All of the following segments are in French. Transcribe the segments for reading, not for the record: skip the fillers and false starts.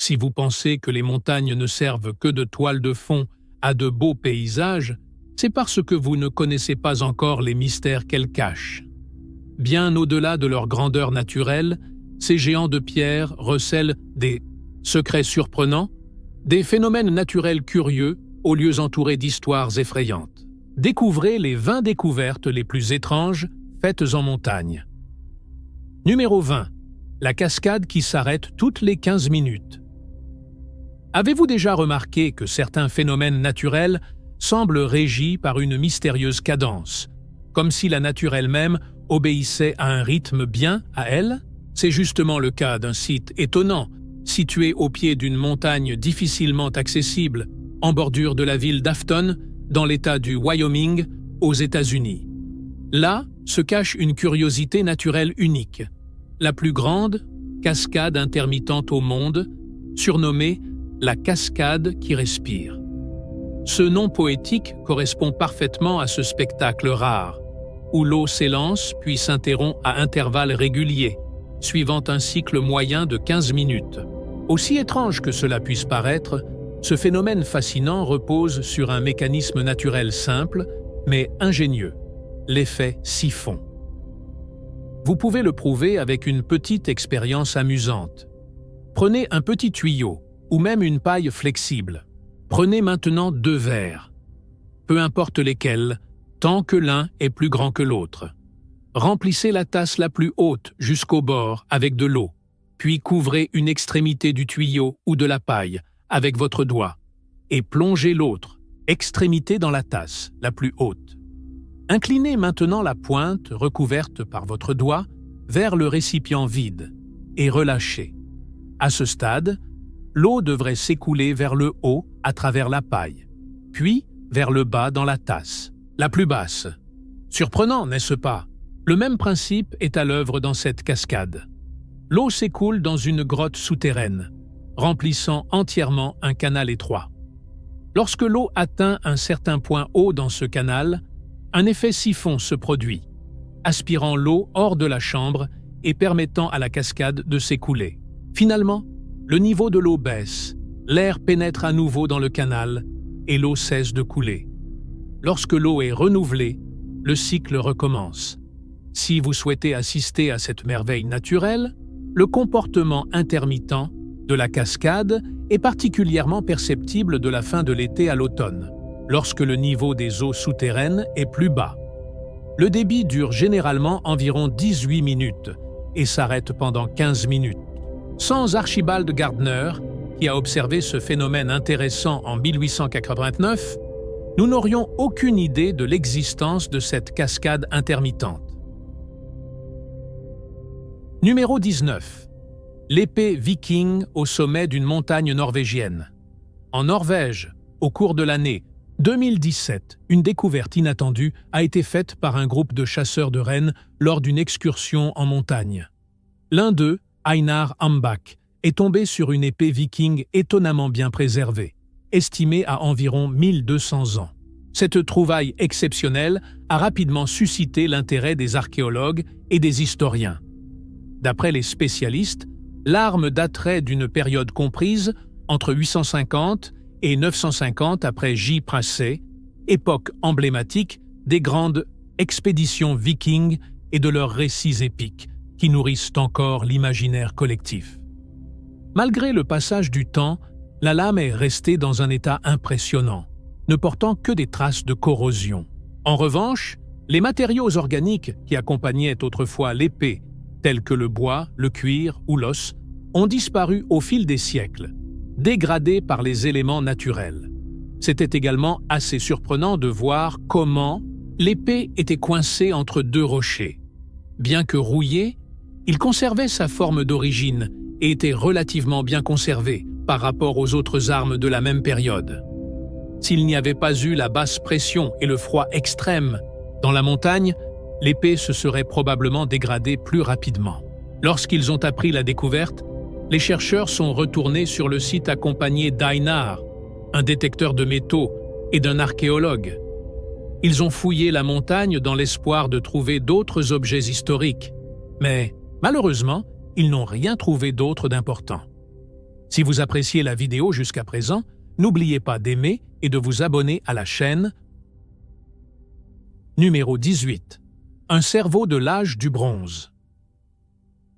Si vous pensez que les montagnes ne servent que de toile de fond à de beaux paysages, c'est parce que vous ne connaissez pas encore les mystères qu'elles cachent. Bien au-delà de leur grandeur naturelle, ces géants de pierre recèlent des secrets surprenants, des phénomènes naturels curieux aux lieux entourés d'histoires effrayantes. Découvrez les 20 découvertes les plus étranges faites en montagne. Numéro 20. La cascade qui s'arrête toutes les 15 minutes. Avez-vous déjà remarqué que certains phénomènes naturels semblent régis par une mystérieuse cadence, comme si la nature elle-même obéissait à un rythme bien à elle? C'est justement le cas d'un site étonnant, situé au pied d'une montagne difficilement accessible, en bordure de la ville d'Afton, dans l'État du Wyoming, aux États-Unis. Là se cache une curiosité naturelle unique, la plus grande cascade intermittente au monde, surnommée la cascade qui respire. Ce nom poétique correspond parfaitement à ce spectacle rare, où l'eau s'élance puis s'interrompt à intervalles réguliers, suivant un cycle moyen de 15 minutes. Aussi étrange que cela puisse paraître, ce phénomène fascinant repose sur un mécanisme naturel simple, mais ingénieux, l'effet siphon. Vous pouvez le prouver avec une petite expérience amusante. Prenez un petit tuyau, ou même une paille flexible. Prenez maintenant 2 verres, peu importe lesquels, tant que l'un est plus grand que l'autre. Remplissez la tasse la plus haute jusqu'au bord avec de l'eau, puis couvrez une extrémité du tuyau ou de la paille avec votre doigt et plongez l'autre extrémité dans la tasse la plus haute. Inclinez maintenant la pointe recouverte par votre doigt vers le récipient vide et relâchez. À ce stade, l'eau devrait s'écouler vers le haut à travers la paille, puis vers le bas dans la tasse, la plus basse. Surprenant, n'est-ce pas? Le même principe est à l'œuvre dans cette cascade. L'eau s'écoule dans une grotte souterraine, remplissant entièrement un canal étroit. Lorsque l'eau atteint un certain point haut dans ce canal, un effet siphon se produit, aspirant l'eau hors de la chambre et permettant à la cascade de s'écouler. Finalement, le niveau de l'eau baisse, l'air pénètre à nouveau dans le canal et l'eau cesse de couler. Lorsque l'eau est renouvelée, le cycle recommence. Si vous souhaitez assister à cette merveille naturelle, le comportement intermittent de la cascade est particulièrement perceptible de la fin de l'été à l'automne, lorsque le niveau des eaux souterraines est plus bas. Le débit dure généralement environ 18 minutes et s'arrête pendant 15 minutes. Sans Archibald Gardner, qui a observé ce phénomène intéressant en 1889, nous n'aurions aucune idée de l'existence de cette cascade intermittente. Numéro 19. L'épée viking au sommet d'une montagne norvégienne. En Norvège, au cours de l'année 2017, une découverte inattendue a été faite par un groupe de chasseurs de rennes lors d'une excursion en montagne. L'un d'eux, Einar Hambach, est tombé sur une épée viking étonnamment bien préservée, estimée à environ 1200 ans. Cette trouvaille exceptionnelle a rapidement suscité l'intérêt des archéologues et des historiens. D'après les spécialistes, l'arme daterait d'une période comprise entre 850 et 950 après J. Pracey, époque emblématique des grandes expéditions vikings et de leurs récits épiques qui nourrissent encore l'imaginaire collectif. Malgré le passage du temps, la lame est restée dans un état impressionnant, ne portant que des traces de corrosion. En revanche, les matériaux organiques qui accompagnaient autrefois l'épée, tels que le bois, le cuir ou l'os, ont disparu au fil des siècles, dégradés par les éléments naturels. C'était également assez surprenant de voir comment l'épée était coincée entre 2 rochers. Bien que rouillé, il conservait sa forme d'origine et était relativement bien conservé par rapport aux autres armes de la même période. S'il n'y avait pas eu la basse pression et le froid extrême dans la montagne, l'épée se serait probablement dégradée plus rapidement. Lorsqu'ils ont appris la découverte, les chercheurs sont retournés sur le site accompagnés d'Einar, un détecteur de métaux, et d'un archéologue. Ils ont fouillé la montagne dans l'espoir de trouver d'autres objets historiques, mais malheureusement, ils n'ont rien trouvé d'autre d'important. Si vous appréciez la vidéo jusqu'à présent, n'oubliez pas d'aimer et de vous abonner à la chaîne. Numéro 18. Un cerveau de l'âge du bronze.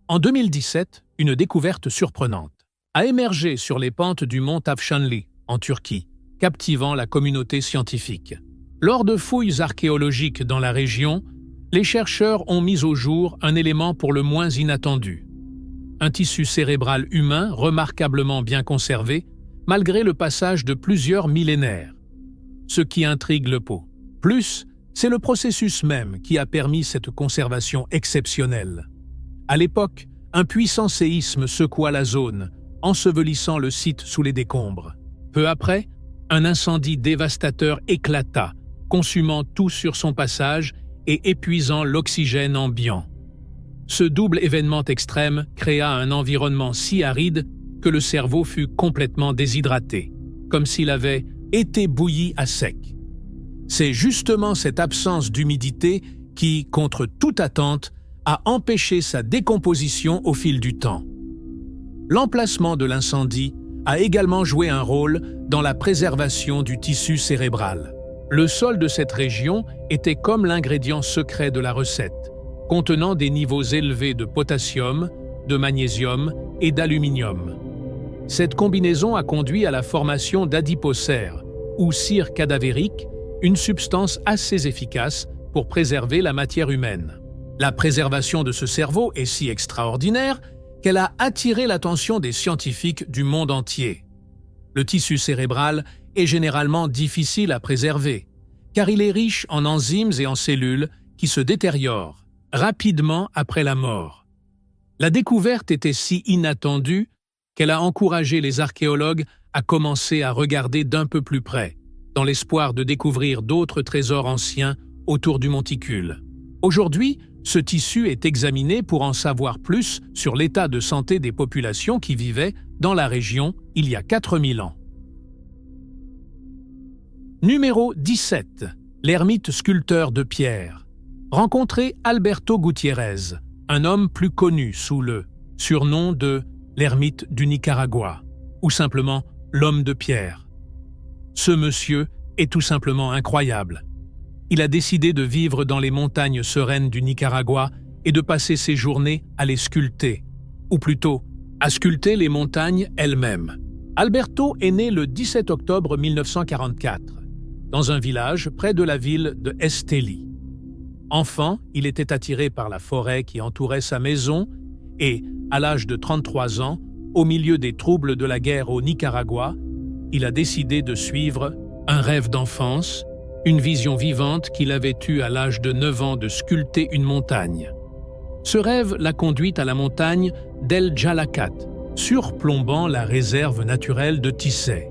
En 2017, une découverte surprenante a émergé sur les pentes du mont Tavşanlı, en Turquie, captivant la communauté scientifique. Lors de fouilles archéologiques dans la région, les chercheurs ont mis au jour un élément pour le moins inattendu. Un tissu cérébral humain remarquablement bien conservé, malgré le passage de plusieurs millénaires. Ce qui intrigue le pot. Plus, c'est le processus même qui a permis cette conservation exceptionnelle. À l'époque, un puissant séisme secoua la zone, ensevelissant le site sous les décombres. Peu après, un incendie dévastateur éclata, consumant tout sur son passage et épuisant l'oxygène ambiant. Ce double événement extrême créa un environnement si aride que le cerveau fut complètement déshydraté, comme s'il avait été bouilli à sec. C'est justement cette absence d'humidité qui, contre toute attente, a empêché sa décomposition au fil du temps. L'emplacement de l'incendie a également joué un rôle dans la préservation du tissu cérébral. Le sol de cette région était comme l'ingrédient secret de la recette, contenant des niveaux élevés de potassium, de magnésium et d'aluminium. Cette combinaison a conduit à la formation d'adipocères, ou cire cadavérique, une substance assez efficace pour préserver la matière humaine. La préservation de ce cerveau est si extraordinaire qu'elle a attiré l'attention des scientifiques du monde entier. Le tissu cérébral est généralement difficile à préserver, car il est riche en enzymes et en cellules qui se détériorent rapidement après la mort. La découverte était si inattendue qu'elle a encouragé les archéologues à commencer à regarder d'un peu plus près, dans l'espoir de découvrir d'autres trésors anciens autour du monticule. Aujourd'hui, ce tissu est examiné pour en savoir plus sur l'état de santé des populations qui vivaient dans la région il y a 4000 ans. Numéro 17. L'ermite sculpteur de pierre. Rencontré Alberto Gutiérrez, un homme plus connu sous le surnom de l'ermite du Nicaragua, ou simplement l'homme de pierre. Ce monsieur est tout simplement incroyable. Il a décidé de vivre dans les montagnes sereines du Nicaragua et de passer ses journées à les sculpter, ou plutôt à sculpter les montagnes elles-mêmes. Alberto est né le 17 octobre 1944, dans un village près de la ville de Estelí. Enfant, il était attiré par la forêt qui entourait sa maison et, à l'âge de 33 ans, au milieu des troubles de la guerre au Nicaragua, il a décidé de suivre un rêve d'enfance, une vision vivante qu'il avait eue à l'âge de 9 ans de sculpter une montagne. Ce rêve l'a conduit à la montagne d'El Jalacat, surplombant la réserve naturelle de Tissé,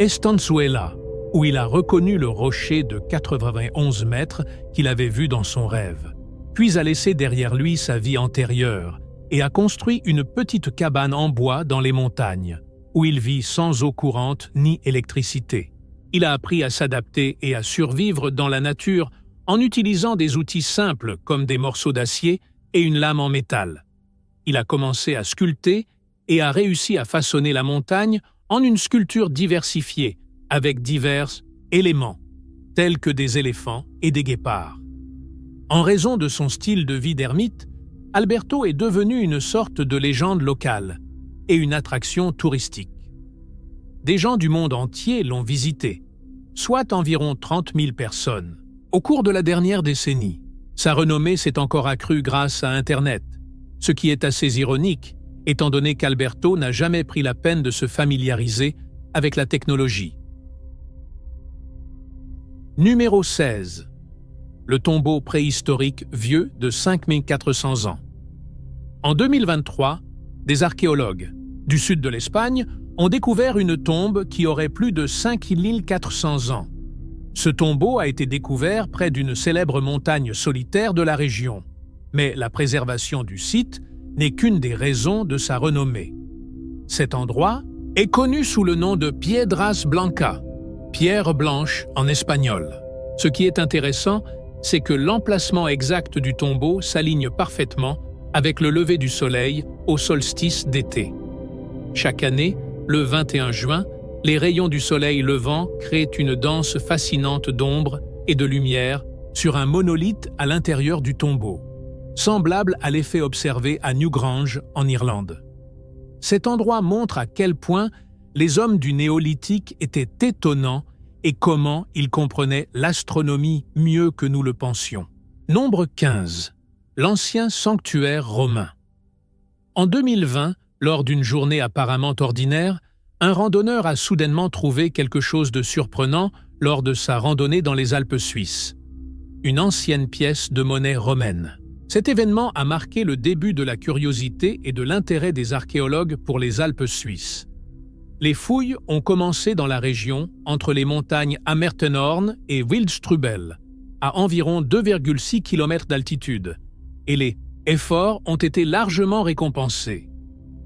Estanzuela, où il a reconnu le rocher de 91 mètres qu'il avait vu dans son rêve, puis a laissé derrière lui sa vie antérieure et a construit une petite cabane en bois dans les montagnes, où il vit sans eau courante ni électricité. Il a appris à s'adapter et à survivre dans la nature en utilisant des outils simples comme des morceaux d'acier et une lame en métal. Il a commencé à sculpter et a réussi à façonner la montagne en une sculpture diversifiée avec divers éléments, tels que des éléphants et des guépards. En raison de son style de vie d'ermite, Alberto est devenu une sorte de légende locale et une attraction touristique. Des gens du monde entier l'ont visité, soit environ 30 000 personnes. Au cours de la dernière décennie, sa renommée s'est encore accrue grâce à Internet, ce qui est assez ironique, étant donné qu'Alberto n'a jamais pris la peine de se familiariser avec la technologie. Numéro 16. Le tombeau préhistorique vieux de 5400 ans. En 2023, des archéologues du sud de l'Espagne ont découvert une tombe qui aurait plus de 5400 ans. Ce tombeau a été découvert près d'une célèbre montagne solitaire de la région, mais la préservation du site n'est qu'une des raisons de sa renommée. Cet endroit est connu sous le nom de Piedras Blancas, pierre blanche en espagnol. Ce qui est intéressant, c'est que l'emplacement exact du tombeau s'aligne parfaitement avec le lever du soleil au solstice d'été. Chaque année, le 21 juin, les rayons du soleil levant créent une danse fascinante d'ombre et de lumière sur un monolithe à l'intérieur du tombeau, semblable à l'effet observé à Newgrange en Irlande. Cet endroit montre à quel point les hommes du néolithique étaient étonnants et comment ils comprenaient l'astronomie mieux que nous le pensions. Nombre 15. L'ancien sanctuaire romain. En 2020, lors d'une journée apparemment ordinaire, un randonneur a soudainement trouvé quelque chose de surprenant lors de sa randonnée dans les Alpes suisses. Une ancienne pièce de monnaie romaine. Cet événement a marqué le début de la curiosité et de l'intérêt des archéologues pour les Alpes suisses. Les fouilles ont commencé dans la région entre les montagnes Amertenhorn et Wildstrubel, à environ 2,6 km d'altitude, et les efforts ont été largement récompensés.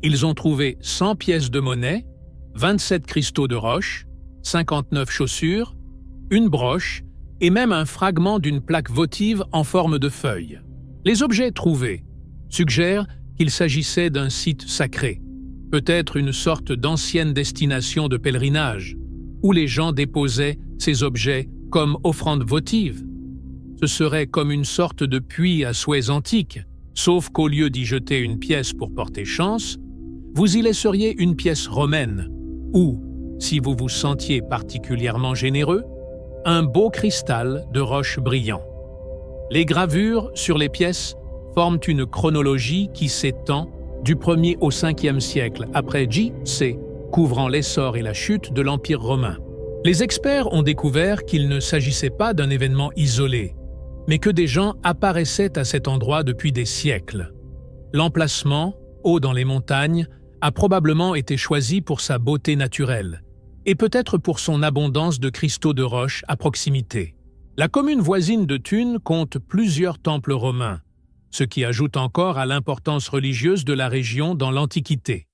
Ils ont trouvé 100 pièces de monnaie, 27 cristaux de roche, 59 chaussures, une broche et même un fragment d'une plaque votive en forme de feuille. Les objets trouvés suggèrent qu'il s'agissait d'un site sacré, peut-être une sorte d'ancienne destination de pèlerinage, où les gens déposaient ces objets comme offrandes votives. Ce serait comme une sorte de puits à souhaits antique, sauf qu'au lieu d'y jeter une pièce pour porter chance, vous y laisseriez une pièce romaine, ou, si vous vous sentiez particulièrement généreux, un beau cristal de roche brillant. Les gravures sur les pièces forment une chronologie qui s'étend du 1er au 5e siècle après J.C., couvrant l'essor et la chute de l'Empire romain. Les experts ont découvert qu'il ne s'agissait pas d'un événement isolé, mais que des gens apparaissaient à cet endroit depuis des siècles. L'emplacement, haut dans les montagnes, a probablement été choisi pour sa beauté naturelle, et peut-être pour son abondance de cristaux de roche à proximité. La commune voisine de Thun compte plusieurs temples romains, ce qui ajoute encore à l'importance religieuse de la région dans l'Antiquité.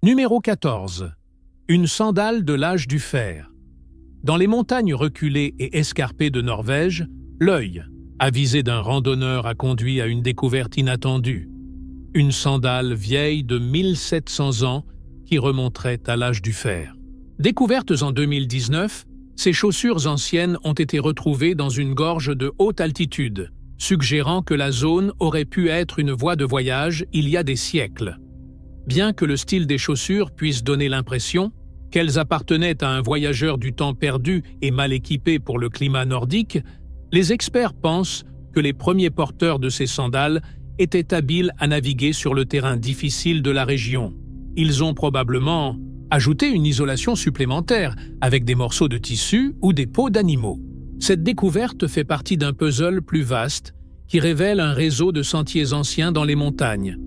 Numéro 14. Une sandale de l'âge du fer. Dans les montagnes reculées et escarpées de Norvège, l'œil, avisé d'un randonneur, a conduit à une découverte inattendue. Une sandale vieille de 1700 ans qui remonterait à l'âge du fer. Découvertes en 2019, ces chaussures anciennes ont été retrouvées dans une gorge de haute altitude, suggérant que la zone aurait pu être une voie de voyage il y a des siècles. Bien que le style des chaussures puisse donner l'impression qu'elles appartenaient à un voyageur du temps perdu et mal équipé pour le climat nordique, les experts pensent que les premiers porteurs de ces sandales étaient habiles à naviguer sur le terrain difficile de la région. Ils ont probablement ajouté une isolation supplémentaire avec des morceaux de tissu ou des peaux d'animaux. Cette découverte fait partie d'un puzzle plus vaste qui révèle un réseau de sentiers anciens dans les montagnes,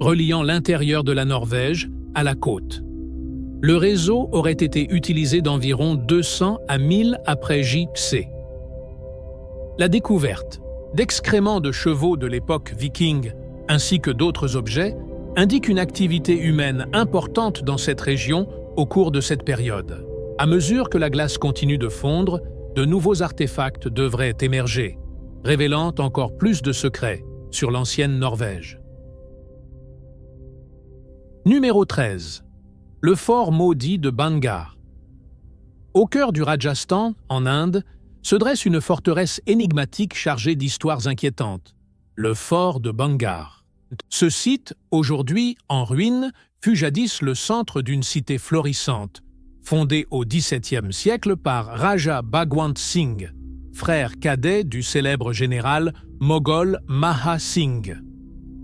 reliant l'intérieur de la Norvège à la côte. Le réseau aurait été utilisé d'environ 200 à 1000 après J.C. La découverte d'excréments de chevaux de l'époque viking ainsi que d'autres objets indique une activité humaine importante dans cette région au cours de cette période. À mesure que la glace continue de fondre, de nouveaux artefacts devraient émerger, révélant encore plus de secrets sur l'ancienne Norvège. Numéro 13. Le fort maudit de Bangar. Au cœur du Rajasthan, en Inde, se dresse une forteresse énigmatique chargée d'histoires inquiétantes, le fort de Bangar. Ce site, aujourd'hui en ruine, fut jadis le centre d'une cité florissante, fondée au XVIIe siècle par Raja Bhagwant Singh, frère cadet du célèbre général moghol Maha Singh.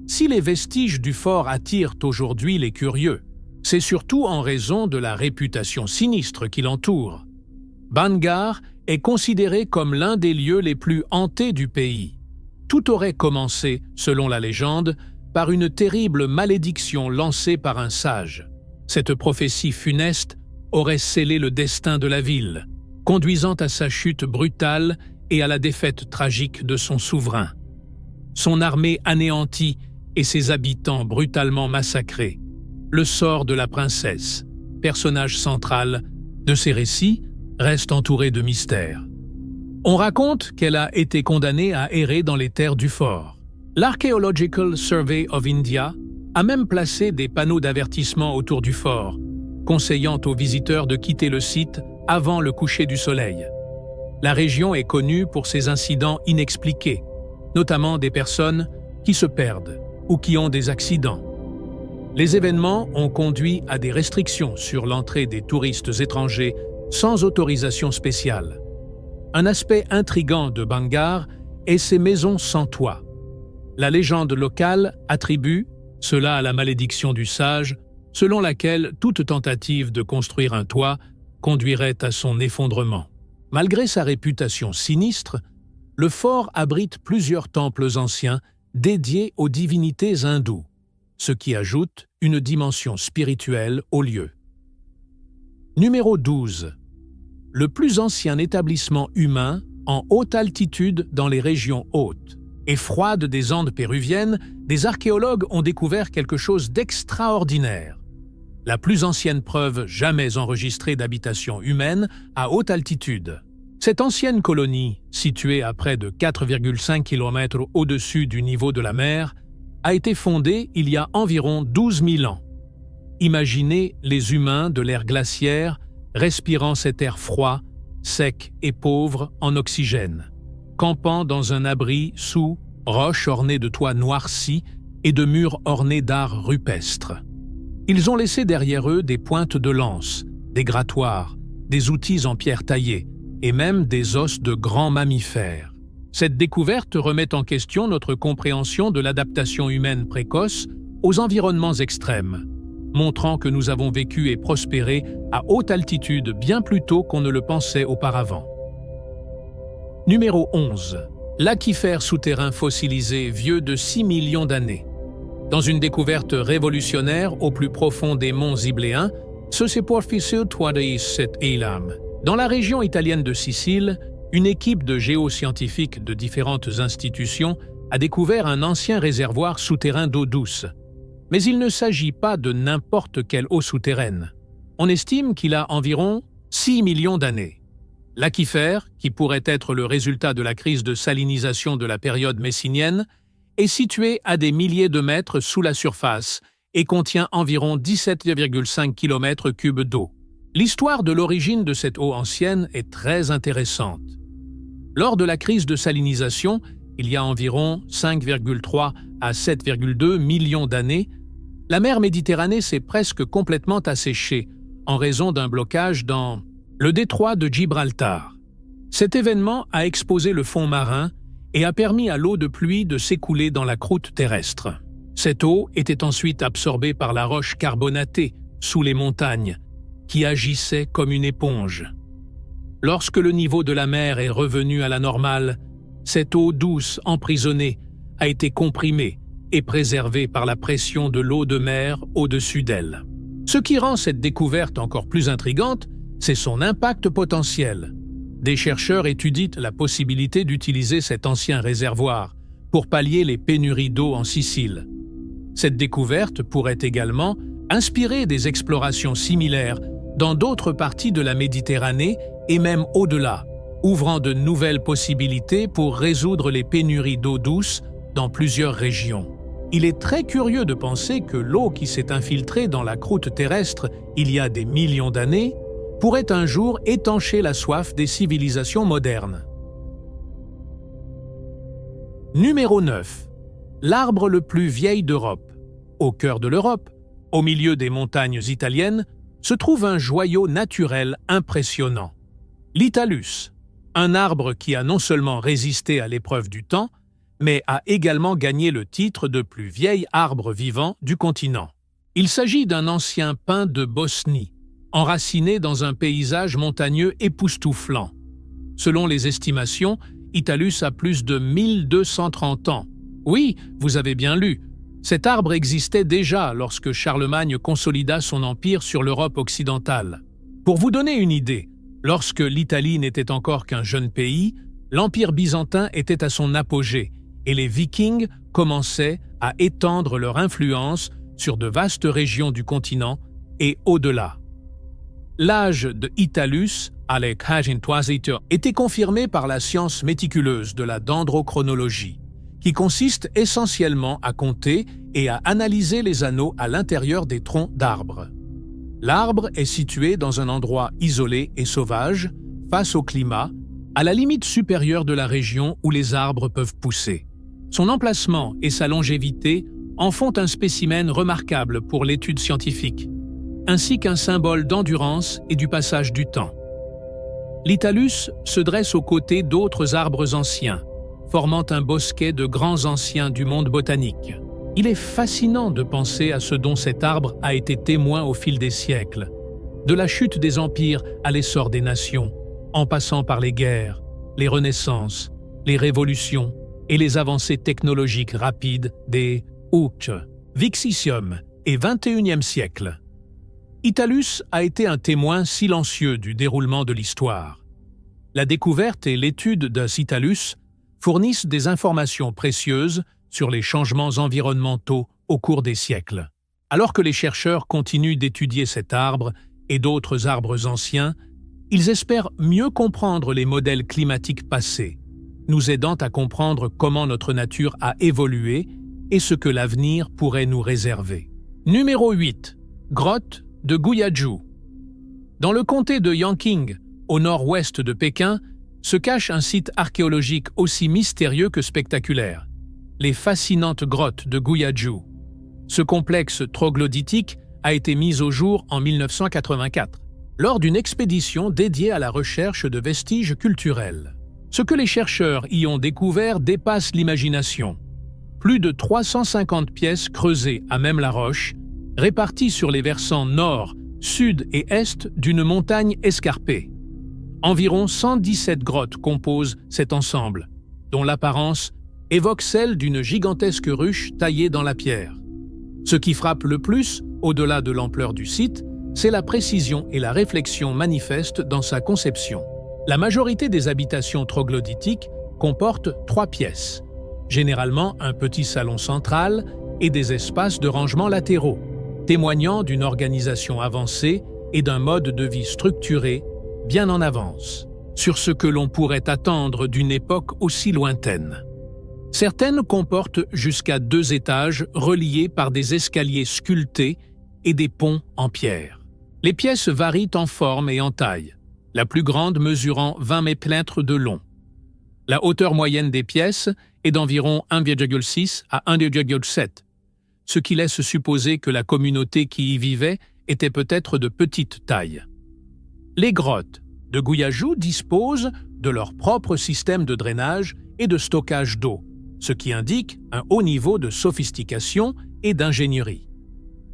Si les vestiges du fort attirent aujourd'hui les curieux, c'est surtout en raison de la réputation sinistre qui l'entoure. Bangar est considéré comme l'un des lieux les plus hantés du pays. Tout aurait commencé, selon la légende, par une terrible malédiction lancée par un sage. Cette prophétie funeste aurait scellé le destin de la ville, conduisant à sa chute brutale et à la défaite tragique de son souverain. Son armée anéantie et ses habitants brutalement massacrés. Le sort de la princesse, personnage central de ces récits, reste entouré de mystères. On raconte qu'elle a été condamnée à errer dans les terres du fort. L'Archaeological Survey of India a même placé des panneaux d'avertissement autour du fort, conseillant aux visiteurs de quitter le site avant le coucher du soleil. La région est connue pour ses incidents inexpliqués, notamment des personnes qui se perdent ou qui ont des accidents. Les événements ont conduit à des restrictions sur l'entrée des touristes étrangers sans autorisation spéciale. Un aspect intrigant de Bangar est ses maisons sans toit. La légende locale attribue cela à la malédiction du sage, selon laquelle toute tentative de construire un toit conduirait à son effondrement. Malgré sa réputation sinistre, le fort abrite plusieurs temples anciens dédiés aux divinités hindoues, ce qui ajoute une dimension spirituelle au lieu. Numéro 12. Le plus ancien établissement humain en haute altitude dans les régions hautes et froides des Andes péruviennes, des archéologues ont découvert quelque chose d'extraordinaire. La plus ancienne preuve jamais enregistrée d'habitation humaine à haute altitude. Cette ancienne colonie, située à près de 4,5 km au-dessus du niveau de la mer, a été fondée il y a environ 12 000 ans. Imaginez les humains de l'ère glaciaire respirant cet air froid, sec et pauvre en oxygène, campant dans un abri sous roches ornées de toits noircis et de murs ornés d'art rupestre. Ils ont laissé derrière eux des pointes de lance, des grattoirs, des outils en pierre taillée et même des os de grands mammifères. Cette découverte remet en question notre compréhension de l'adaptation humaine précoce aux environnements extrêmes, montrant que nous avons vécu et prospéré à haute altitude bien plus tôt qu'on ne le pensait auparavant. Numéro 11. L'Aquifère souterrain fossilisé vieux de 6 millions d'années. Dans une découverte révolutionnaire au plus profond des monts Ibléens, ce superficial set Elam. Dans la région italienne de Sicile, une équipe de géoscientifiques de différentes institutions a découvert un ancien réservoir souterrain d'eau douce. Mais il ne s'agit pas de n'importe quelle eau souterraine. On estime qu'il a environ 6 millions d'années. L'aquifère, qui pourrait être le résultat de la crise de salinisation de la période messinienne, est situé à des milliers de mètres sous la surface et contient environ 17,5 km3 d'eau. L'histoire de l'origine de cette eau ancienne est très intéressante. Lors de la crise de salinisation, il y a environ 5,3 à 7,2 millions d'années, la mer Méditerranée s'est presque complètement asséchée en raison d'un blocage dans le détroit de Gibraltar. Cet événement a exposé le fond marin et a permis à l'eau de pluie de s'écouler dans la croûte terrestre. Cette eau était ensuite absorbée par la roche carbonatée sous les montagnes, qui agissait comme une éponge. Lorsque le niveau de la mer est revenu à la normale, cette eau douce emprisonnée a été comprimée et préservée par la pression de l'eau de mer au-dessus d'elle. Ce qui rend cette découverte encore plus intrigante, c'est son impact potentiel. Des chercheurs étudient la possibilité d'utiliser cet ancien réservoir pour pallier les pénuries d'eau en Sicile. Cette découverte pourrait également inspirer des explorations similaires dans d'autres parties de la Méditerranée et même au-delà, ouvrant de nouvelles possibilités pour résoudre les pénuries d'eau douce dans plusieurs régions. Il est très curieux de penser que l'eau qui s'est infiltrée dans la croûte terrestre il y a des millions d'années pourrait un jour étancher la soif des civilisations modernes. Numéro 9. L'arbre le plus vieil d'Europe. Au cœur de l'Europe, au milieu des montagnes italiennes, se trouve un joyau naturel impressionnant. L'Italus, un arbre qui a non seulement résisté à l'épreuve du temps, mais a également gagné le titre de plus vieil arbre vivant du continent. Il s'agit d'un ancien pin de Bosnie, enraciné dans un paysage montagneux époustouflant. Selon les estimations, Italus a plus de 1230 ans. Oui, vous avez bien lu. Cet arbre existait déjà lorsque Charlemagne consolida son empire sur l'Europe occidentale. Pour vous donner une idée, lorsque l'Italie n'était encore qu'un jeune pays, l'Empire byzantin était à son apogée et les Vikings commençaient à étendre leur influence sur de vastes régions du continent et au-delà. L'âge de Italus, était confirmé par la science méticuleuse de la dendrochronologie, qui consiste essentiellement à compter et à analyser les anneaux à l'intérieur des troncs d'arbres. L'arbre est situé dans un endroit isolé et sauvage, face au climat, à la limite supérieure de la région où les arbres peuvent pousser. Son emplacement et sa longévité en font un spécimen remarquable pour l'étude scientifique, ainsi qu'un symbole d'endurance et du passage du temps. L'Italus se dresse aux côtés d'autres arbres anciens, formant un bosquet de grands anciens du monde botanique. Il est fascinant de penser à ce dont cet arbre a été témoin au fil des siècles, de la chute des empires à l'essor des nations, en passant par les guerres, les renaissances, les révolutions et les avancées technologiques rapides des Uc, Vixicium et XXIe siècle. Italus a été un témoin silencieux du déroulement de l'histoire. La découverte et l'étude de Italus fournissent des informations précieuses sur les changements environnementaux au cours des siècles. Alors que les chercheurs continuent d'étudier cet arbre et d'autres arbres anciens, ils espèrent mieux comprendre les modèles climatiques passés, nous aidant à comprendre comment notre nature a évolué et ce que l'avenir pourrait nous réserver. Numéro 8. Grotte de Guyaju. Dans le comté de Yanqing, au nord-ouest de Pékin, se cache un site archéologique aussi mystérieux que spectaculaire, les fascinantes grottes de Guyaju. Ce complexe troglodytique a été mis au jour en 1984, lors d'une expédition dédiée à la recherche de vestiges culturels. Ce que les chercheurs y ont découvert dépasse l'imagination. Plus de 350 pièces creusées à même la roche, réparties sur les versants nord, sud et est d'une montagne escarpée. Environ 117 grottes composent cet ensemble, dont l'apparence évoque celle d'une gigantesque ruche taillée dans la pierre. Ce qui frappe le plus, au-delà de l'ampleur du site, c'est la précision et la réflexion manifeste dans sa conception. La majorité des habitations troglodytiques comportent 3 pièces, généralement un petit salon central et des espaces de rangement latéraux, témoignant d'une organisation avancée et d'un mode de vie structuré bien en avance sur ce que l'on pourrait attendre d'une époque aussi lointaine. Certaines comportent jusqu'à 2 étages reliés par des escaliers sculptés et des ponts en pierre. Les pièces varient en forme et en taille, la plus grande mesurant 20 mètres de long. La hauteur moyenne des pièces est d'environ 1,6 à 1,7, ce qui laisse supposer que la communauté qui y vivait était peut-être de petite taille. Les grottes de Guyaju disposent de leur propre système de drainage et de stockage d'eau, ce qui indique un haut niveau de sophistication et d'ingénierie.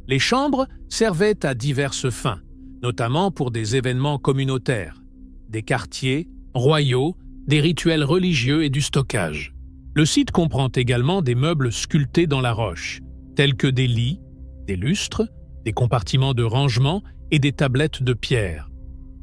Les chambres servaient à diverses fins, notamment pour des événements communautaires, des quartiers, royaux, des rituels religieux et du stockage. Le site comprend également des meubles sculptés dans la roche, tels que des lits, des lustres, des compartiments de rangement et des tablettes de pierre.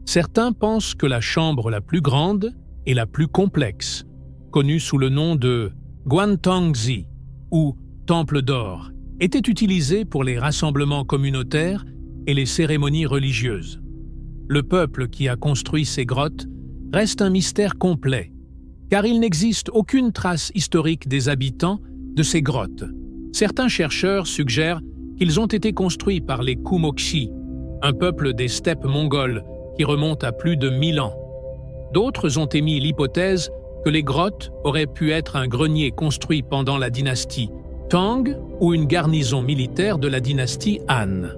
Certains pensent que la chambre la plus grande et la plus complexe, connue sous le nom de Guantangzi ou Temple d'or, était utilisée pour les rassemblements communautaires et les cérémonies religieuses. Le peuple qui a construit ces grottes reste un mystère complet, car il n'existe aucune trace historique des habitants de ces grottes. Certains chercheurs suggèrent qu'ils ont été construits par les Kumokshi, un peuple des steppes mongoles qui remonte à plus de 1000 ans. D'autres ont émis l'hypothèse que les grottes auraient pu être un grenier construit pendant la dynastie Tang ou une garnison militaire de la dynastie Han.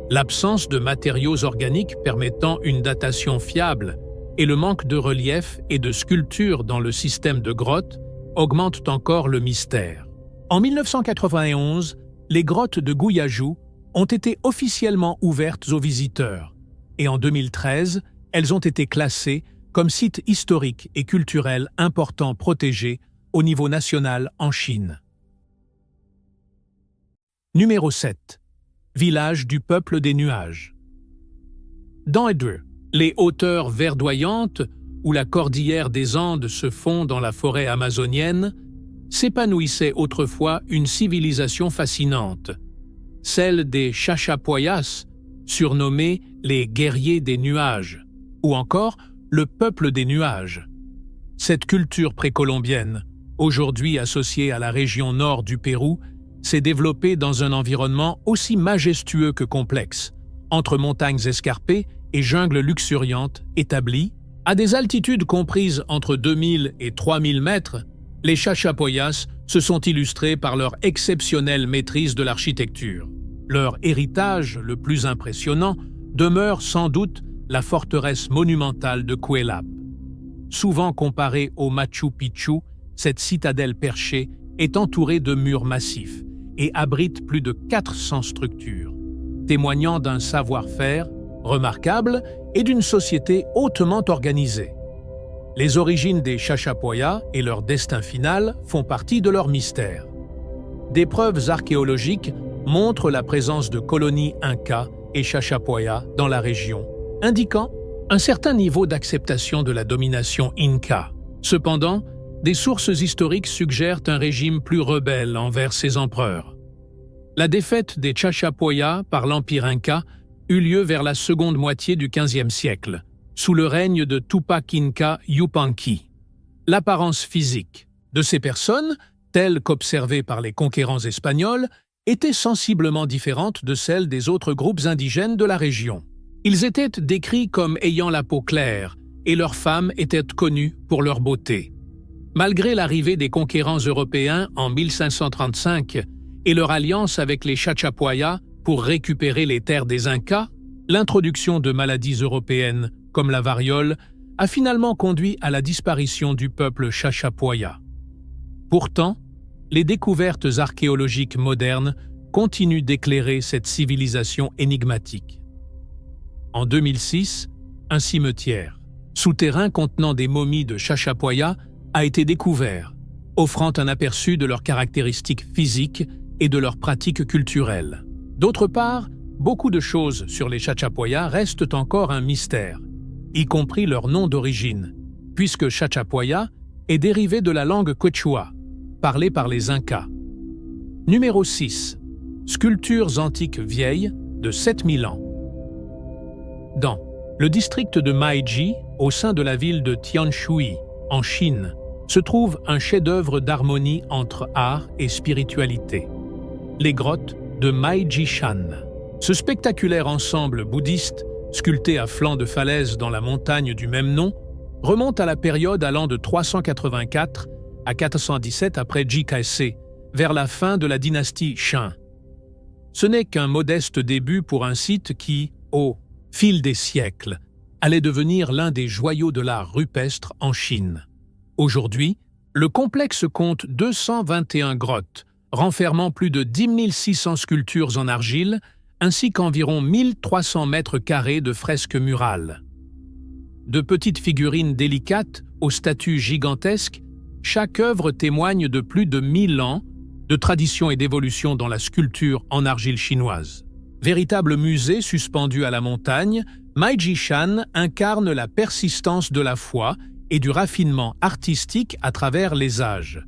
L'absence de matériaux organiques permettant une datation fiable et le manque de relief et de sculpture dans le système de grottes augmentent encore le mystère. En 1991, les grottes de Guyaju ont été officiellement ouvertes aux visiteurs et en 2013, elles ont été classées comme sites historiques et culturels importants protégés au niveau national en Chine. Numéro 7. Village du peuple des nuages. Dans Edre, les hauteurs verdoyantes où la cordillère des Andes se fond dans la forêt amazonienne, s'épanouissait autrefois une civilisation fascinante, celle des Chachapoyas, surnommés les guerriers des nuages, ou encore le peuple des nuages. Cette culture précolombienne, aujourd'hui associée à la région nord du Pérou, s'est développée dans un environnement aussi majestueux que complexe, entre montagnes escarpées et jungles luxuriantes établies, à des altitudes comprises entre 2000 et 3000 mètres, les Chachapoyas se sont illustrés par leur exceptionnelle maîtrise de l'architecture. Leur héritage le plus impressionnant demeure sans doute la forteresse monumentale de Cuelap. Souvent comparée au Machu Picchu, cette citadelle perchée est entourée de murs massifs et abrite plus de 400 structures, témoignant d'un savoir-faire remarquable et d'une société hautement organisée. Les origines des Chachapoyas et leur destin final font partie de leur mystère. Des preuves archéologiques montrent la présence de colonies Inca et Chachapoya dans la région, indiquant un certain niveau d'acceptation de la domination Inca. Cependant, des sources historiques suggèrent un régime plus rebelle envers ses empereurs. La défaite des Chachapoyas par l'Empire Inca eut lieu vers la seconde moitié du XVe siècle, sous le règne de Tupac Inca Yupanqui. L'apparence physique de ces personnes, telle qu'observée par les conquérants espagnols, était sensiblement différente de celle des autres groupes indigènes de la région. Ils étaient décrits comme ayant la peau claire, et leurs femmes étaient connues pour leur beauté. Malgré l'arrivée des conquérants européens en 1535 et leur alliance avec les Chachapoyas pour récupérer les terres des Incas, l'introduction de maladies européennes comme la variole a finalement conduit à la disparition du peuple Chachapoya. Pourtant, les découvertes archéologiques modernes continuent d'éclairer cette civilisation énigmatique. En 2006, un cimetière souterrain contenant des momies de Chachapoya a été découvert, offrant un aperçu de leurs caractéristiques physiques et de leurs pratiques culturelles. D'autre part, beaucoup de choses sur les Chachapoyas restent encore un mystère, y compris leur nom d'origine, puisque Chachapoya est dérivé de la langue quechua, parlée par les Incas. Numéro 6. Sculptures antiques vieilles de 7000 ans. Dans le district de Maiji, au sein de la ville de Tianshui, en Chine, se trouve un chef-d'œuvre d'harmonie entre art et spiritualité. Les grottes de Maiji-shan. Ce spectaculaire ensemble bouddhiste, sculpté à flanc de falaise dans la montagne du même nom, remonte à la période allant de 384 à 417 après J.K.C., vers la fin de la dynastie Shang. Ce n'est qu'un modeste début pour un site qui, au fil des siècles, allait devenir l'un des joyaux de l'art rupestre en Chine. Aujourd'hui, le complexe compte 221 grottes, renfermant plus de 10 600 sculptures en argile, ainsi qu'environ 1300 mètres carrés de fresques murales. De petites figurines délicates aux statues gigantesques, chaque œuvre témoigne de plus de 1000 ans de tradition et d'évolution dans la sculpture en argile chinoise. Véritable musée suspendu à la montagne, Maiji-shan incarne la persistance de la foi et du raffinement artistique à travers les âges.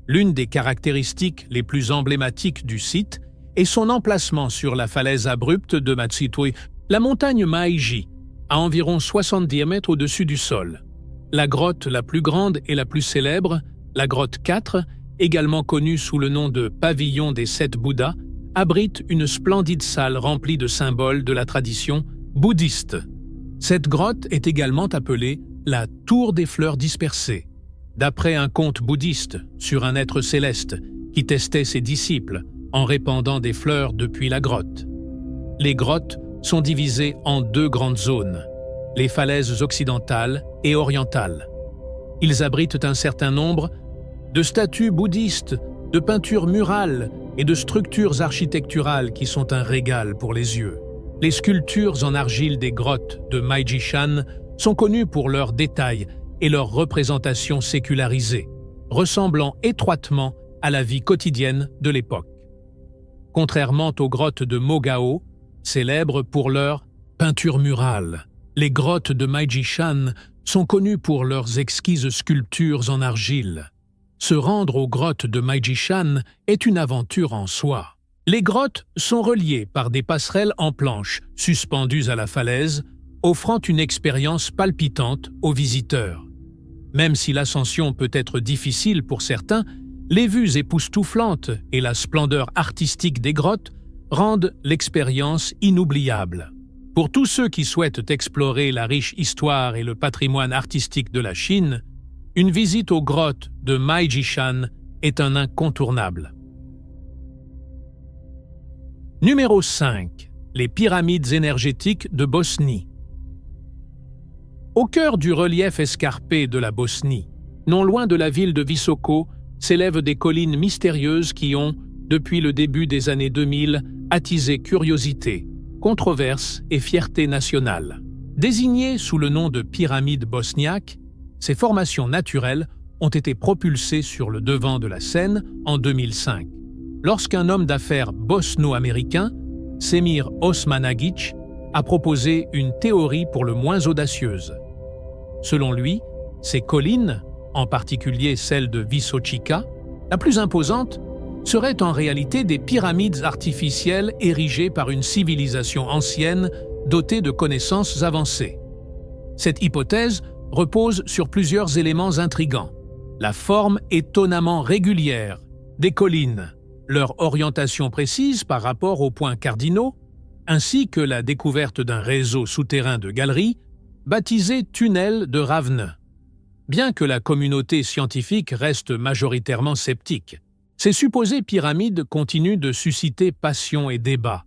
L'une des caractéristiques les plus emblématiques du site est son emplacement sur la falaise abrupte de Matsitui, la montagne Maiji, à environ 70 mètres au-dessus du sol. La grotte la plus grande et la plus célèbre, la grotte 4, également connue sous le nom de Pavillon des 7 Bouddhas, abrite une splendide salle remplie de symboles de la tradition bouddhiste. Cette grotte est également appelée la Tour des fleurs dispersées, d'après un conte bouddhiste sur un être céleste qui testait ses disciples en répandant des fleurs depuis la grotte. Les grottes sont divisées en 2 grandes zones, les falaises occidentales et orientales. Ils abritent un certain nombre de statues bouddhistes, de peintures murales et de structures architecturales qui sont un régal pour les yeux. Les sculptures en argile des grottes de Maiji-shan sont connues pour leurs détails et leur représentation sécularisée, ressemblant étroitement à la vie quotidienne de l'époque. Contrairement aux grottes de Mogao, célèbres pour leur peinture murale, les grottes de Maiji-shan sont connues pour leurs exquises sculptures en argile. Se rendre aux grottes de Maiji-shan est une aventure en soi. Les grottes sont reliées par des passerelles en planches suspendues à la falaise, offrant une expérience palpitante aux visiteurs. Même si l'ascension peut être difficile pour certains, les vues époustouflantes et la splendeur artistique des grottes rendent l'expérience inoubliable. Pour tous ceux qui souhaitent explorer la riche histoire et le patrimoine artistique de la Chine, une visite aux grottes de Maijishan est un incontournable. Numéro 5. Les pyramides énergétiques de Bosnie. Au cœur du relief escarpé de la Bosnie, non loin de la ville de Visoko, s'élèvent des collines mystérieuses qui ont, depuis le début des années 2000, attisé curiosité, controverse et fierté nationale. Désignées sous le nom de pyramides bosniaques, ces formations naturelles ont été propulsées sur le devant de la scène en 2005, lorsqu'un homme d'affaires bosno-américain, Semir Osmanagić, a proposé une théorie pour le moins audacieuse. Selon lui, ces collines, en particulier celle de Visočica, la plus imposante, seraient en réalité des pyramides artificielles érigées par une civilisation ancienne dotée de connaissances avancées. Cette hypothèse repose sur plusieurs éléments intrigants. La forme étonnamment régulière des collines, leur orientation précise par rapport aux points cardinaux, ainsi que la découverte d'un réseau souterrain de galeries, baptisé tunnel de Ravne. Bien que la communauté scientifique reste majoritairement sceptique, ces supposées pyramides continuent de susciter passion et débat,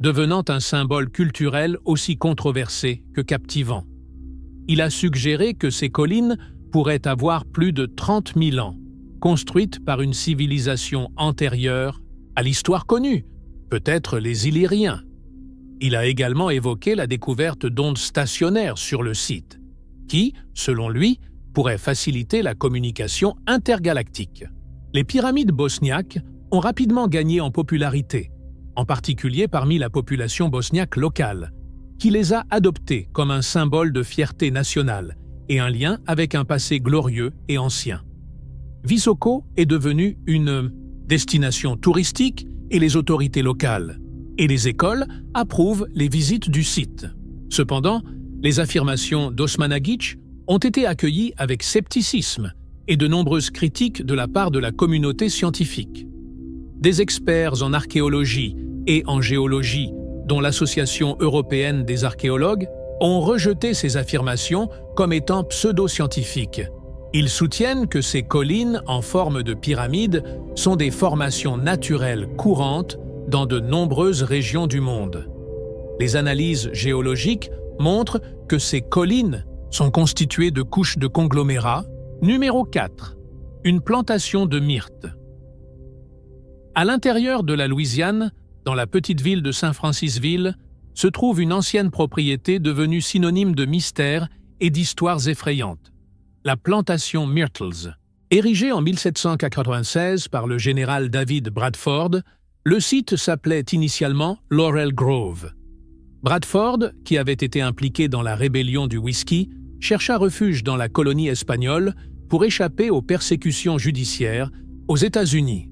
devenant un symbole culturel aussi controversé que captivant. Il a suggéré que ces collines pourraient avoir plus de 30 000 ans, construites par une civilisation antérieure à l'histoire connue, peut-être les Illyriens. Il a également évoqué la découverte d'ondes stationnaires sur le site, qui, selon lui, pourraient faciliter la communication intergalactique. Les pyramides bosniaques ont rapidement gagné en popularité, en particulier parmi la population bosniaque locale, qui les a adoptées comme un symbole de fierté nationale et un lien avec un passé glorieux et ancien. Visoko est devenue une destination touristique et les autorités locales, et les écoles approuvent les visites du site. Cependant, les affirmations d'Osmanagić ont été accueillies avec scepticisme et de nombreuses critiques de la part de la communauté scientifique. Des experts en archéologie et en géologie, dont l'Association européenne des archéologues, ont rejeté ces affirmations comme étant pseudo-scientifiques. Ils soutiennent que ces collines en forme de pyramide sont des formations naturelles courantes dans de nombreuses régions du monde. Les analyses géologiques montrent que ces collines sont constituées de couches de conglomérats. Numéro 4. Une plantation de myrte. À l'intérieur de la Louisiane, dans la petite ville de Saint-Francisville, se trouve une ancienne propriété devenue synonyme de mystère et d'histoires effrayantes. La plantation Myrtles. Érigée en 1796 par le général David Bradford, le site s'appelait initialement Laurel Grove. Bradford, qui avait été impliqué dans la rébellion du whisky, chercha refuge dans la colonie espagnole pour échapper aux persécutions judiciaires aux États-Unis.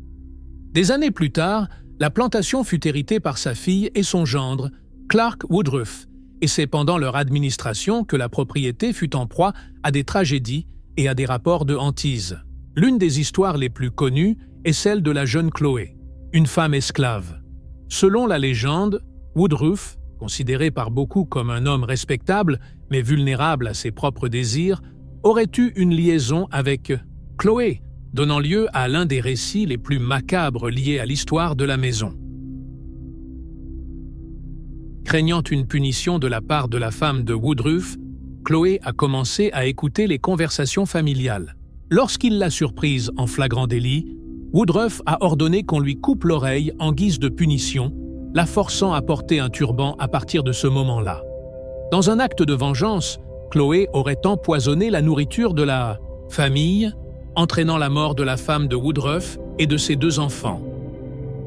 Des années plus tard, la plantation fut héritée par sa fille et son gendre, Clark Woodruff, et c'est pendant leur administration que la propriété fut en proie à des tragédies et à des rapports de hantise. L'une des histoires les plus connues est celle de la jeune Chloé, une femme esclave. Selon la légende, Woodruff, considéré par beaucoup comme un homme respectable mais vulnérable à ses propres désirs, aurait eu une liaison avec Chloé, donnant lieu à l'un des récits les plus macabres liés à l'histoire de la maison. Craignant une punition de la part de la femme de Woodruff, Chloé a commencé à écouter les conversations familiales. Lorsqu'il l'a surprise en flagrant délit, Woodruff a ordonné qu'on lui coupe l'oreille en guise de punition, la forçant à porter un turban à partir de ce moment-là. Dans un acte de vengeance, Chloé aurait empoisonné la nourriture de la famille, entraînant la mort de la femme de Woodruff et de ses 2 enfants.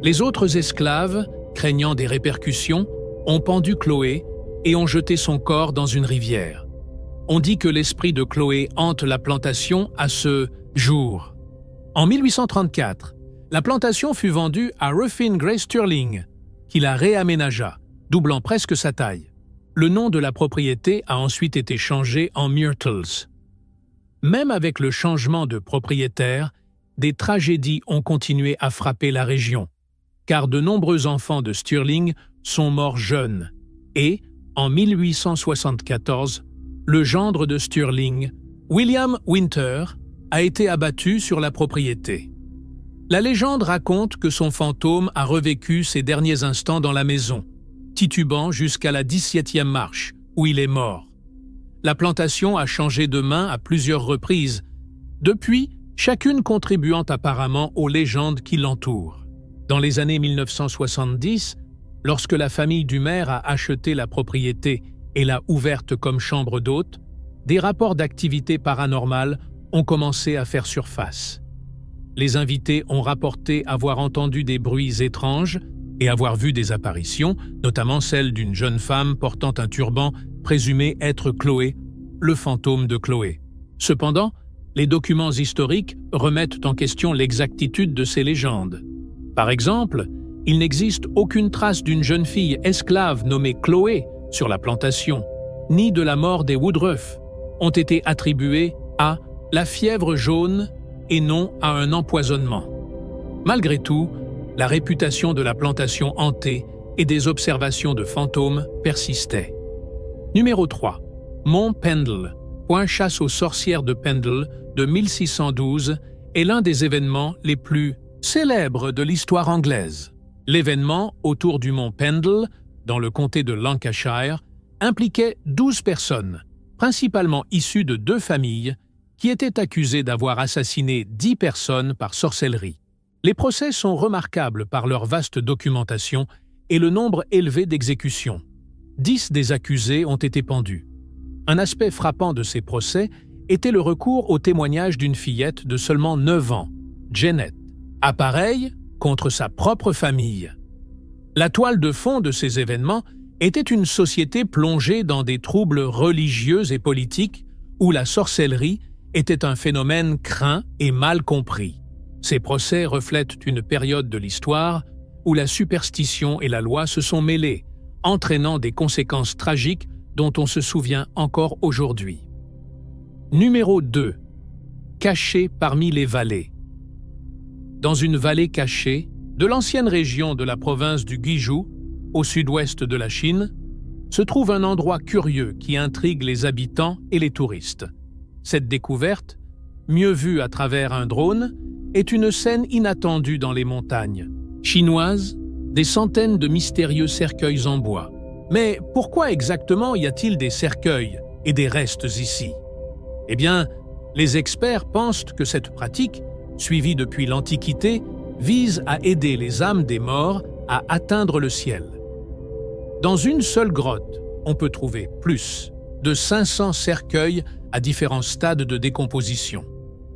Les autres esclaves, craignant des répercussions, ont pendu Chloé et ont jeté son corps dans une rivière. On dit que l'esprit de Chloé hante la plantation à ce jour. En 1834, la plantation fut vendue à Ruffin Gray Stirling, qui la réaménagea, doublant presque sa taille. Le nom de la propriété a ensuite été changé en Myrtles. Même avec le changement de propriétaire, des tragédies ont continué à frapper la région. car de nombreux enfants de Stirling sont morts jeunes et, en 1874, le gendre de Stirling, William Winter, a été abattu sur la propriété. La légende raconte que son fantôme a revécu ses derniers instants dans la maison, titubant jusqu'à la 17e marche, où il est mort. La plantation a changé de main à plusieurs reprises, depuis chacune contribuant apparemment aux légendes qui l'entourent. Dans les années 1970, lorsque la famille du maire a acheté la propriété et l'a ouverte comme chambre d'hôte, des rapports d'activité paranormale ont commencé à faire surface. Les invités ont rapporté avoir entendu des bruits étranges et avoir vu des apparitions, notamment celle d'une jeune femme portant un turban présumé être Chloé, le fantôme de Chloé. Cependant, les documents historiques remettent en question l'exactitude de ces légendes. Par exemple, il n'existe aucune trace d'une jeune fille esclave nommée Chloé sur la plantation, ni de la mort des Woodruff, ont été attribuées à la fièvre jaune et non à un empoisonnement. Malgré tout, la réputation de la plantation hantée et des observations de fantômes persistait. Numéro 3. Mont Pendle, point chasse aux sorcières de Pendle de 1612, est l'un des événements les plus célèbres de l'histoire anglaise. L'événement autour du mont Pendle, dans le comté de Lancashire, impliquait 12 personnes, principalement issues de 2 familles, qui étaient accusées d'avoir assassiné 10 personnes par sorcellerie. Les procès sont remarquables par leur vaste documentation et le nombre élevé d'exécutions. 10 des accusés ont été pendus. Un aspect frappant de ces procès était le recours au témoignage d'une fillette de seulement 9 ans, Janet, à pareil contre sa propre famille. La toile de fond de ces événements était une société plongée dans des troubles religieux et politiques où la sorcellerie était un phénomène craint et mal compris. Ces procès reflètent une période de l'histoire où la superstition et la loi se sont mêlées, entraînant des conséquences tragiques dont on se souvient encore aujourd'hui. Numéro 2. Caché parmi les vallées. Dans une vallée cachée de l'ancienne région de la province du Guizhou, au sud-ouest de la Chine, se trouve un endroit curieux qui intrigue les habitants et les touristes. Cette découverte, mieux vue à travers un drone, est une scène inattendue dans les montagnes chinoises, des centaines de mystérieux cercueils en bois. Mais pourquoi exactement y a-t-il des cercueils et des restes ici? Eh bien, les experts pensent que cette pratique, suivie depuis l'Antiquité, vise à aider les âmes des morts à atteindre le ciel. Dans une seule grotte, on peut trouver plus de 500 cercueils à différents stades de décomposition.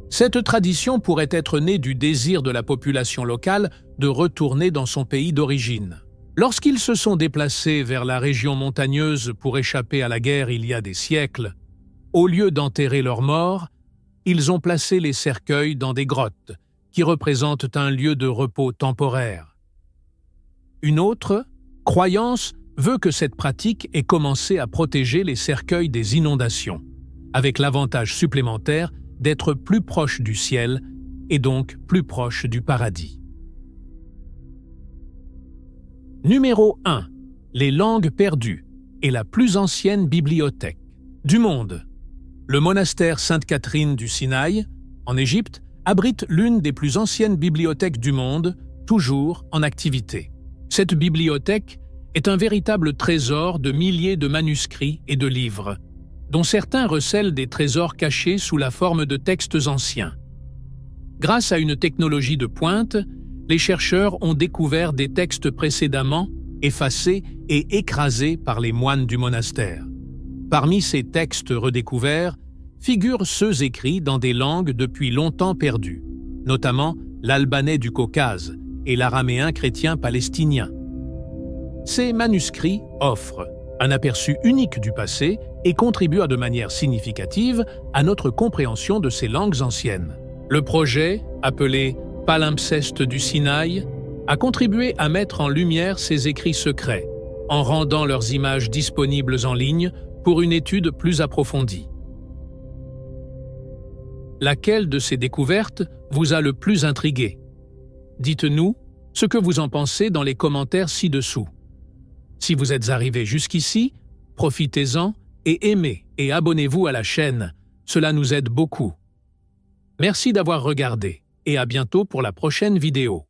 Cette tradition pourrait être née du désir de la population locale de retourner dans son pays d'origine. Lorsqu'ils se sont déplacés vers la région montagneuse pour échapper à la guerre il y a des siècles, au lieu d'enterrer leurs morts, ils ont placé les cercueils dans des grottes qui représentent un lieu de repos temporaire. Une autre croyance veut que cette pratique ait commencé à protéger les cercueils des inondations, avec l'avantage supplémentaire d'être plus proche du ciel et donc plus proche du paradis. Numéro 1. Les langues perdues et la plus ancienne bibliothèque du monde. Le monastère Sainte-Catherine du Sinaï, en Égypte, abrite l'une des plus anciennes bibliothèques du monde, toujours en activité. Cette bibliothèque est un véritable trésor de milliers de manuscrits et de livres, dont certains recèlent des trésors cachés sous la forme de textes anciens. Grâce à une technologie de pointe, les chercheurs ont découvert des textes précédemment effacés et écrasés par les moines du monastère. Parmi ces textes redécouverts figurent ceux écrits dans des langues depuis longtemps perdues, notamment l'albanais du Caucase et l'araméen chrétien palestinien. Ces manuscrits offrent un aperçu unique du passé et contribuent de manière significative à notre compréhension de ces langues anciennes. Le projet, appelé Palimpseste du Sinaï, a contribué à mettre en lumière ces écrits secrets, en rendant leurs images disponibles en ligne pour une étude plus approfondie. Laquelle de ces découvertes vous a le plus intrigué? Dites-nous ce que vous en pensez dans les commentaires ci-dessous. Si vous êtes arrivé jusqu'ici, profitez-en et aimez et abonnez-vous à la chaîne, cela nous aide beaucoup. Merci d'avoir regardé et à bientôt pour la prochaine vidéo.